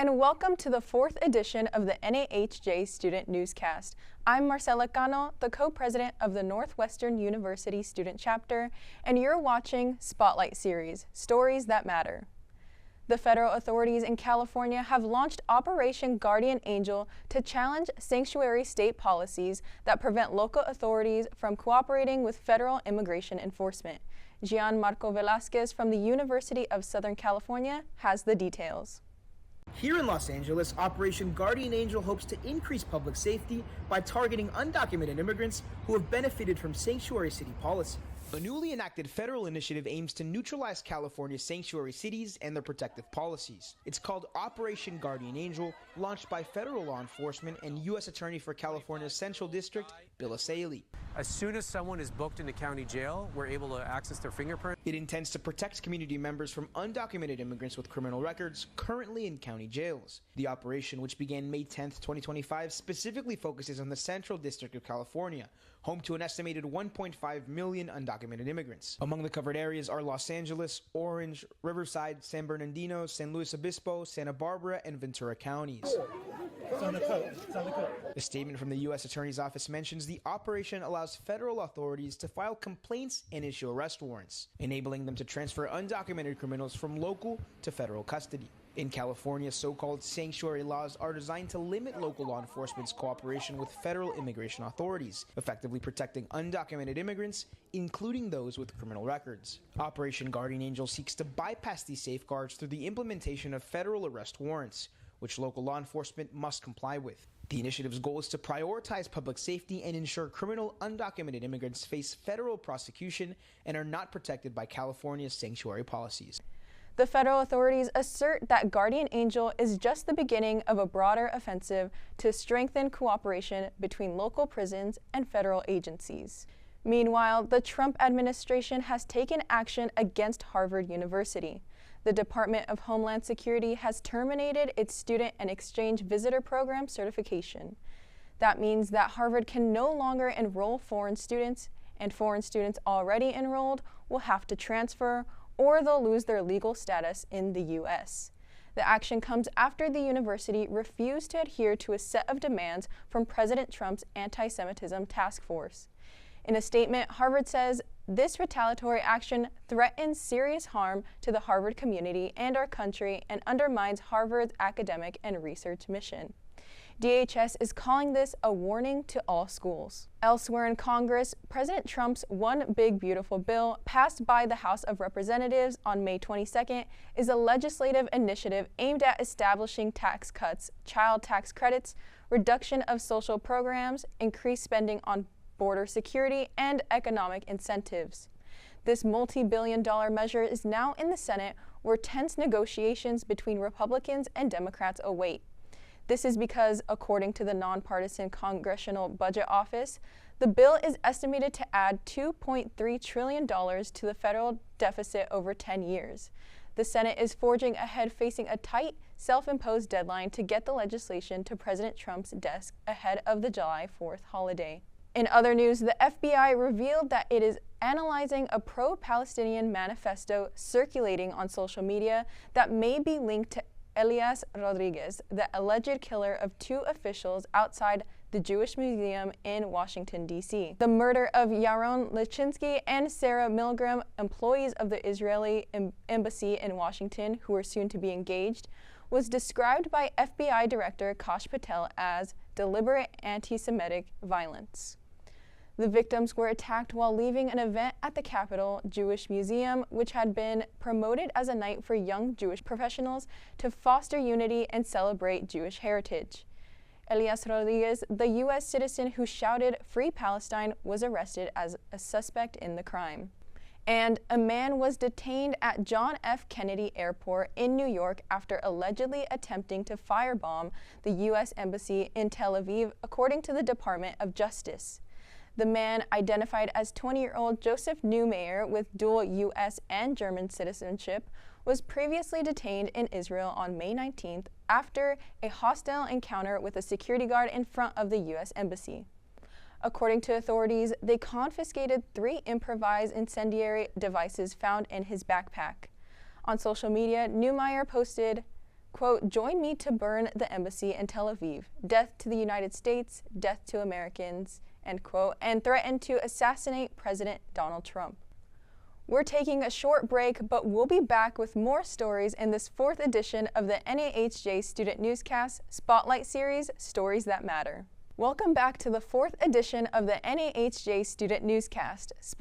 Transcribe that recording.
and welcome to the 4th edition of the NAHJ Student Newscast. I'm Marcela Cano, the co-president of the Northwestern University Student Chapter, and you're watching Spotlight Series, Stories That Matter. The federal authorities in California have launched Operation Guardian Angel to challenge sanctuary state policies that prevent local authorities from cooperating with federal immigration enforcement. Gianmarco Velasquez from the University of Southern California has the details. Here in Los Angeles, Operation Guardian Angel hopes to increase public safety by targeting undocumented immigrants who have benefited from sanctuary city policy. A newly enacted federal initiative aims to neutralize California's sanctuary cities and their protective policies. It's called Operation Guardian Angel, launched by federal law enforcement and U.S. Attorney for California's Central District, Bill Asaley. As soon as someone is booked into county jail, we're able to access their fingerprint. It intends to protect community members from undocumented immigrants with criminal records currently in county jails. The operation, which began May 10, 2025, specifically focuses on the Central District of California, home to an estimated 1.5 million undocumented immigrants. Among the covered areas are Los Angeles, Orange, Riverside, San Bernardino, San Luis Obispo, Santa Barbara, and Ventura counties. A statement from the U.S. Attorney's Office mentions the operation allows federal authorities to file complaints and issue arrest warrants, enabling them to transfer undocumented criminals from local to federal custody. In California, so-called sanctuary laws are designed to limit local law enforcement's cooperation with federal immigration authorities, effectively protecting undocumented immigrants, including those with criminal records. Operation Guardian Angel seeks to bypass these safeguards through the implementation of federal arrest warrants, which local law enforcement must comply with. The initiative's goal is to prioritize public safety and ensure criminal undocumented immigrants face federal prosecution and are not protected by California's sanctuary policies. The federal authorities assert that Guardian Angel is just the beginning of a broader offensive to strengthen cooperation between local prisons and federal agencies. Meanwhile, the Trump administration has taken action against Harvard University. The Department of Homeland Security has terminated its Student and Exchange Visitor Program certification. That means that Harvard can no longer enroll foreign students, and foreign students already enrolled will have to transfer or they'll lose their legal status in the U.S. The action comes after the university refused to adhere to a set of demands from President Trump's anti-Semitism task force. In a statement, Harvard says, "This retaliatory action threatens serious harm to the Harvard community and our country and undermines Harvard's academic and research mission." DHS is calling this a warning to all schools. Elsewhere in Congress, President Trump's One Big Beautiful Bill, passed by the House of Representatives on May 22nd, is a legislative initiative aimed at establishing tax cuts, child tax credits, reduction of social programs, increased spending on border security, and economic incentives. This multi-billion-dollar measure is now in the Senate, where tense negotiations between Republicans and Democrats await. This is because, according to the nonpartisan Congressional Budget Office, the bill is estimated to add $2.3 trillion to the federal deficit over 10 years. The Senate is forging ahead, facing a tight, self-imposed deadline to get the legislation to President Trump's desk ahead of the July 4th holiday. In other news, the FBI revealed that it is analyzing a pro-Palestinian manifesto circulating on social media that may be linked to Elias Rodriguez, the alleged killer of two officials outside the Jewish Museum in Washington, D.C. The murder of Yaron Lechinsky and Sarah Milgram, employees of the Israeli embassy in Washington who were soon to be engaged, was described by FBI Director Kash Patel as deliberate anti-Semitic violence. The victims were attacked while leaving an event at the Capitol Jewish Museum, which had been promoted as a night for young Jewish professionals to foster unity and celebrate Jewish heritage. Elias Rodriguez, the U.S. citizen who shouted "Free Palestine," was arrested as a suspect in the crime. And a man was detained at John F. Kennedy Airport in New York after allegedly attempting to firebomb the U.S. Embassy in Tel Aviv, according to the Department of Justice. The man, identified as 20-year-old Joseph Neumayer with dual U.S. and German citizenship, was previously detained in Israel on May 19th after a hostile encounter with a security guard in front of the U.S. Embassy. According to authorities, they confiscated 3 improvised incendiary devices found in his backpack. On social media, Neumayer posted, quote, "Join me to burn the embassy in Tel Aviv. Death to the United States, death to Americans," end quote, and threatened to assassinate President Donald Trump. We're taking a short break, but we'll be back with more stories in this 4th edition of the NAHJ Student Newscast Spotlight Series, Stories That Matter. Welcome back to the 4th edition of the NAHJ Student Newscast Spotlight